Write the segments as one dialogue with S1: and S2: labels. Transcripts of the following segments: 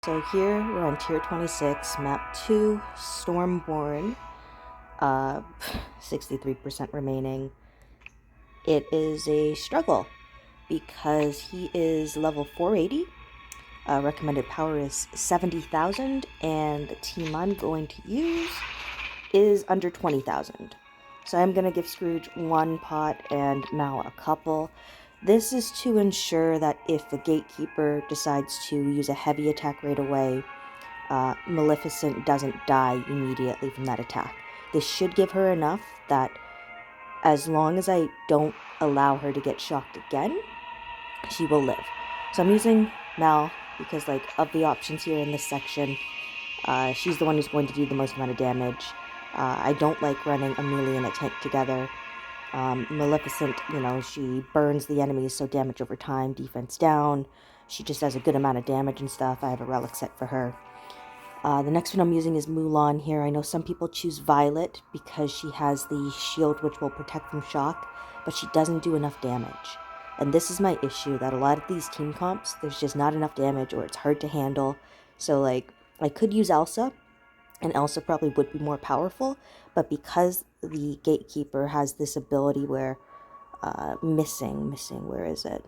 S1: So here we're on tier 26, map 2, Stormborn, 63% remaining. It is a struggle because he is level 480, recommended power is 70,000, and the team I'm going to use is under 20,000. So I'm going to give Scrooge one pot and Mal a couple. This is to ensure that if the Gatekeeper decides to use a heavy attack right away, Maleficent doesn't die immediately from that attack. This should give her enough that as long as I don't allow her to get shocked again, she will live. So I'm using Mal because, like, of the options here in this section, she's the one who's going to do the most amount of damage. I don't like running Amelia and a tank together. Maleficent, she burns the enemies, so damage over time, defense down. She just does a good amount of damage and stuff. I have a relic set for her. The next one I'm using is Mulan here. I know some people choose Violet because she has the shield which will protect from shock, but she doesn't do enough damage. And this is my issue, that a lot of these team comps, there's just not enough damage or it's hard to handle. So, like, I could use Elsa, and Elsa probably would be more powerful, but because the Gatekeeper has this ability where, where is it?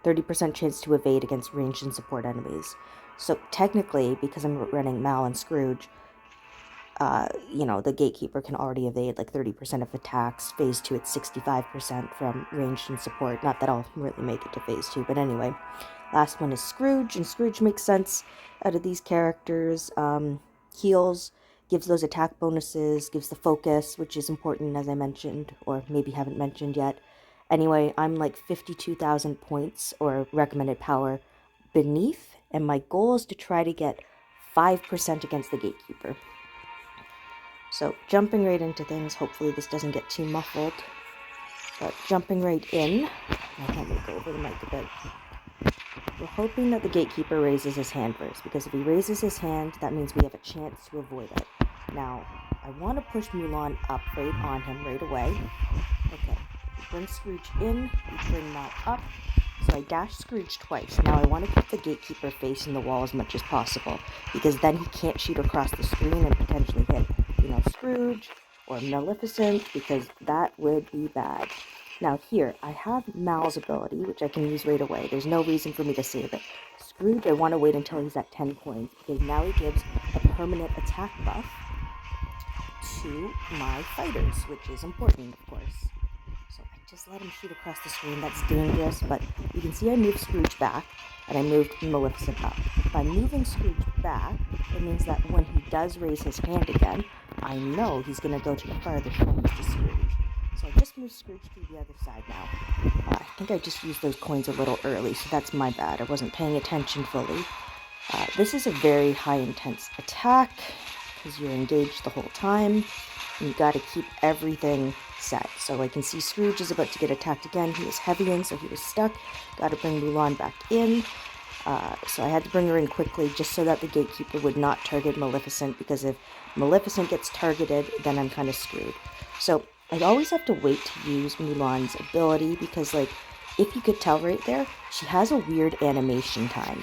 S1: 30% chance to evade against ranged and support enemies. So technically, because I'm running Mal and Scrooge, the Gatekeeper can already evade like 30% of attacks. Phase 2, it's 65% from ranged and support. Not that I'll really make it to Phase 2, but anyway. Last one is Scrooge, and Scrooge makes sense out of these characters. Heals, gives those attack bonuses, gives the focus, which is important, as I mentioned, or maybe haven't mentioned yet. Anyway, I'm like 52,000 points, or recommended power, beneath, and my goal is to try to get 5% against the Gatekeeper. So, jumping right into things, hopefully this doesn't get too muffled, but jumping right in, I can't make over the mic a bit. We're hoping that the Gatekeeper raises his hand first, because if he raises his hand, that means we have a chance to avoid it. Now, I want to push Mulan up right on him right away. Okay, we bring Scrooge in, we bring Mal up, so I dash Scrooge twice. Now I want to keep the Gatekeeper facing the wall as much as possible, because then he can't shoot across the screen and potentially hit, Scrooge or Maleficent, because that would be bad. Now here, I have Mal's ability, which I can use right away. There's no reason for me to save it. Scrooge, I want to wait until he's at 10 coins, because now he gives a permanent attack buff to my fighters, which is important, of course. So I just let him shoot across the screen. That's dangerous, but you can see I moved Scrooge back, and I moved Maleficent up. By moving Scrooge back, it means that when he does raise his hand again, I know he's going to go to the farthest coins to Scrooge. So I just moved Scrooge to the other side now. I think I just used those coins a little early, so that's my bad. I wasn't paying attention fully. This is a very high intense attack, because you're engaged the whole time, and you got to keep everything set. So I can see Scrooge is about to get attacked again. He was heavying, so he was stuck. Got to bring Mulan back in. So I had to bring her in quickly just so that the Gatekeeper would not target Maleficent, because if Maleficent gets targeted, then I'm kind of screwed. So I always have to wait to use Mulan's ability, because, like, if you could tell right there, she has a weird animation time,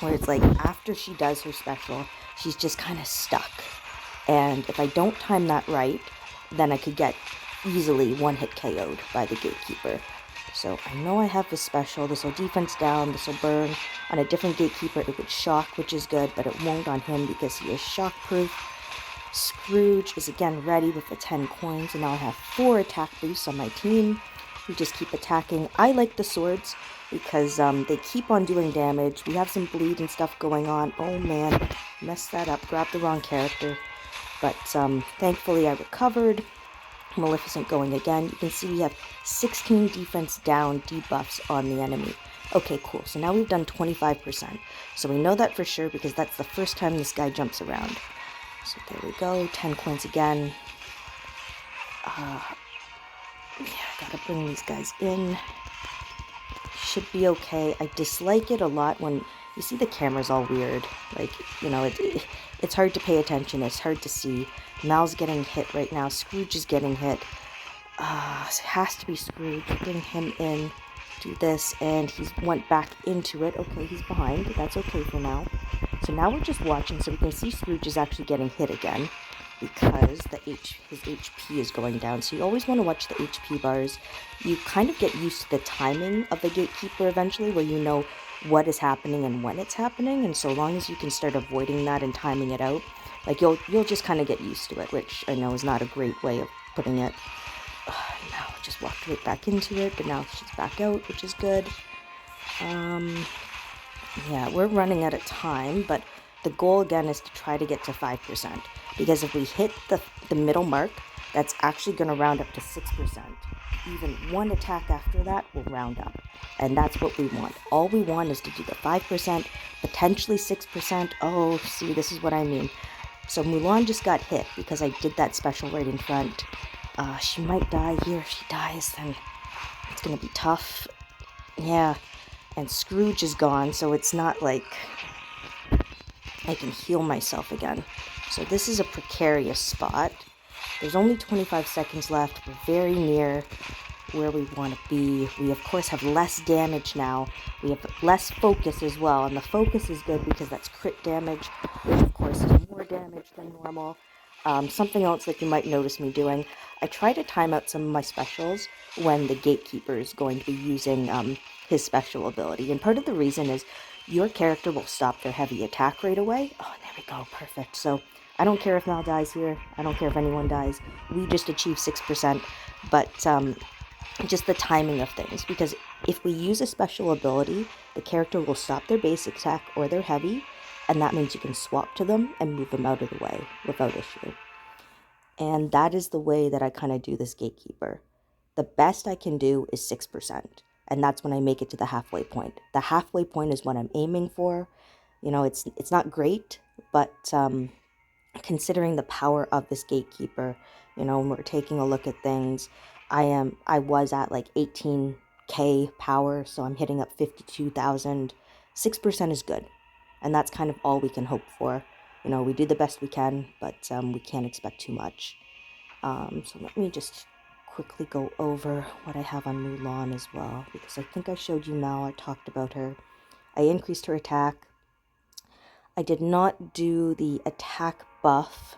S1: where it's like after she does her special, she's just kind of stuck. And if I don't time that right, then I could get easily one-hit KO'd by the Gatekeeper. So I know I have this special. This will defense down, this will burn. On a different Gatekeeper, it would shock, which is good, but it won't on him because he is shock-proof. Scrooge is again ready with the 10 coins, and now I have 4 attack boosts on my team. We just keep attacking. I like the swords because they keep on doing damage. We have some bleed and stuff going on. Oh man, messed that up, grabbed the wrong character. But thankfully I recovered. Maleficent going again. You can see we have 16 defense down debuffs on the enemy. Okay, cool. So now we've done 25%. So we know that for sure because that's the first time this guy jumps around. So there we go. 10 coins again. Gotta bring these guys in. Should be okay. I dislike it a lot when you see the camera's all weird. Like, it's hard to pay attention. It's hard to see. Mal's getting hit right now. Scrooge is getting hit. It has to be Scrooge. Bring him in. do this, and he went back into it. Okay, he's behind. That's okay for now. So now we're just watching, so we can see Scrooge is actually getting hit again because his HP is going down. So you always want to watch the HP bars. You kind of get used to the timing of the gatekeeper eventually, where you know what is happening and when it's happening. And so long as you can start avoiding that and timing it out, like you'll just kind of get used to it, which I know is not a great way of putting it. Now I just walked right back into it, but now she's back out, which is good. Yeah, we're running out of time, but the goal again is to try to get to 5%, because if we hit the middle mark, that's actually going to round up to 6%. Even one attack after that will round up, and that's what we want. All we want is to do the 5%, potentially 6%. Oh, see, this is what I mean. So Mulan just got hit because I did that special right in front. She might die here. If she dies, then it's going to be tough. Yeah, and Scrooge is gone, so it's not like I can heal myself again. So this is a precarious spot. There's only 25 seconds left. We're very near where we want to be. We, of course, have less damage now. We have less focus as well, and the focus is good because that's crit damage, which, of course, is more damage than normal. Something else that you might notice me doing, I try to time out some of my specials when the gatekeeper is going to be using his special ability. And part of the reason is your character will stop their heavy attack right away. Oh, there we go. Perfect. So I don't care if Mal dies here. I don't care if anyone dies. We just achieve 6%. But just the timing of things. Because if we use a special ability, the character will stop their basic attack or their heavy. And that means you can swap to them and move them out of the way without issue. And that is the way that I kind of do this gatekeeper. The best I can do is 6%. And that's when I make it to the halfway point. The halfway point is what I'm aiming for. You know, it's not great, but considering the power of this gatekeeper, you know, when we're taking a look at things, I was at like 18k power, so I'm hitting up 52,000. 6% is good. And that's kind of all we can hope for. You know, we do the best we can, but we can't expect too much. So let me just quickly go over what I have on Mulan as well, because I think I showed you Mal. I talked about her. I increased her attack. I did not do the attack buff.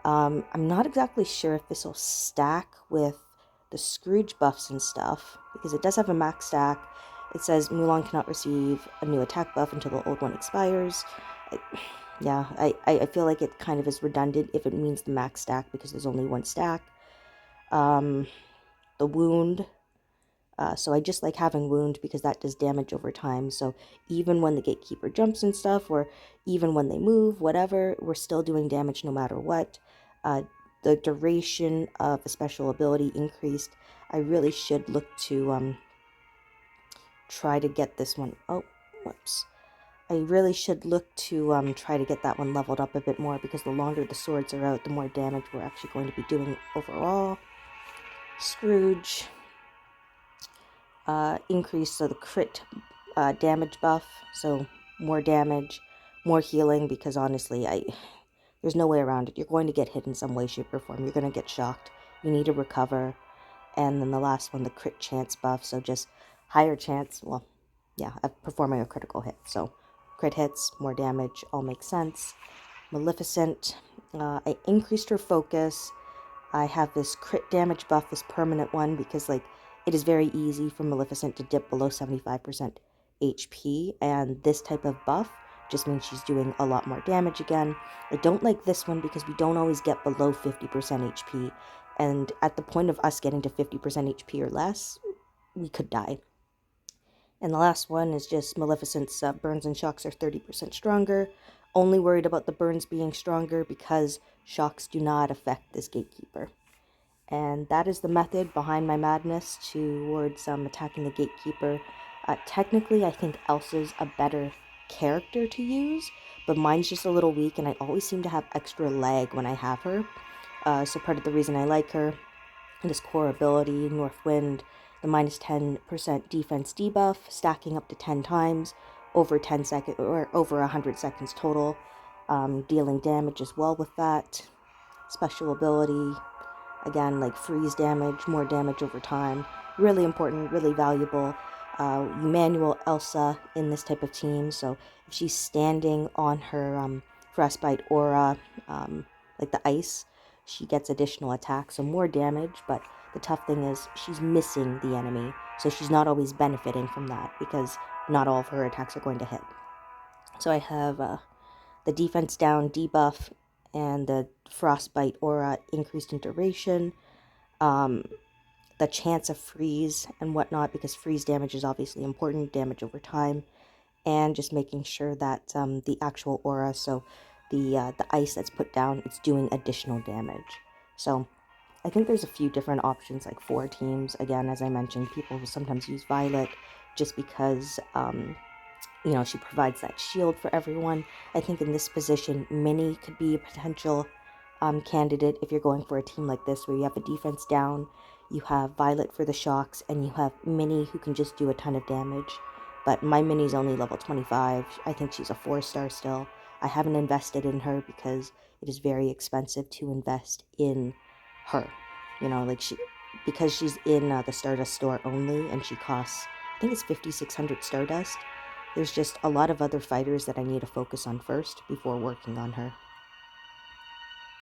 S1: I'm not exactly sure if this will stack with the Scrooge buffs and stuff, because it does have a max stack. It says Mulan cannot receive a new attack buff until the old one expires. I feel like it kind of is redundant if it means the max stack, because there's only one stack. The wound. So I just like having wound because that does damage over time. So even when the gatekeeper jumps and stuff, or even when they move, whatever, we're still doing damage no matter what. The duration of a special ability increased. I really should look to try to get this one. Oh, whoops. I really should look to try to get that one leveled up a bit more, because the longer the swords are out, the more damage we're actually going to be doing overall. Scrooge. Increase, so the crit damage buff, so more damage, more healing, because honestly, there's no way around it. You're going to get hit in some way, shape, or form. You're going to get shocked. You need to recover. And then the last one, the crit chance buff, so just higher chance, well, yeah, of performing a critical hit. So crit hits, more damage, all makes sense. Maleficent, I increased her focus. I have this crit damage buff, this permanent one, because like it is very easy for Maleficent to dip below 75% HP, and this type of buff just means she's doing a lot more damage again. I don't like this one because we don't always get below 50% HP, and at the point of us getting to 50% HP or less, we could die. And the last one is just Maleficent's burns and shocks are 30% stronger. Only worried about the burns being stronger because shocks do not affect this gatekeeper. And that is the method behind my madness towards attacking the gatekeeper. Technically, I think Elsa's a better character to use, but mine's just a little weak, and I always seem to have extra lag when I have her. So part of the reason I like her, this core ability, North Wind, the minus 10% defense debuff, stacking up to 10 times, over 10 seconds, or over 100 seconds total, dealing damage as well with that. Special ability, again, like freeze damage, more damage over time. Really important, really valuable. manual Elsa in this type of team, so if she's standing on her frostbite aura, like the ice, she gets additional attacks, so more damage, but the tough thing is she's missing the enemy, so she's not always benefiting from that because not all of her attacks are going to hit. So I have the defense down debuff and the frostbite aura increased in duration, the chance of freeze and whatnot, because freeze damage is obviously important, damage over time, and just making sure that the actual aura, so the ice that's put down, it's doing additional damage. So I think there's a few different options, like 4 teams. Again, as I mentioned, people will sometimes use Violet just because she provides that shield for everyone. I think in this position, Minnie could be a potential candidate if you're going for a team like this where you have a defense down, you have Violet for the shocks, and you have Minnie who can just do a ton of damage. But my Minnie's only level 25. I think she's a 4-star still. I haven't invested in her because it is very expensive to invest in her. Because she's in the Stardust store only, and she costs, I think it's 5,600 Stardust. There's just a lot of other fighters that I need to focus on first before working on her.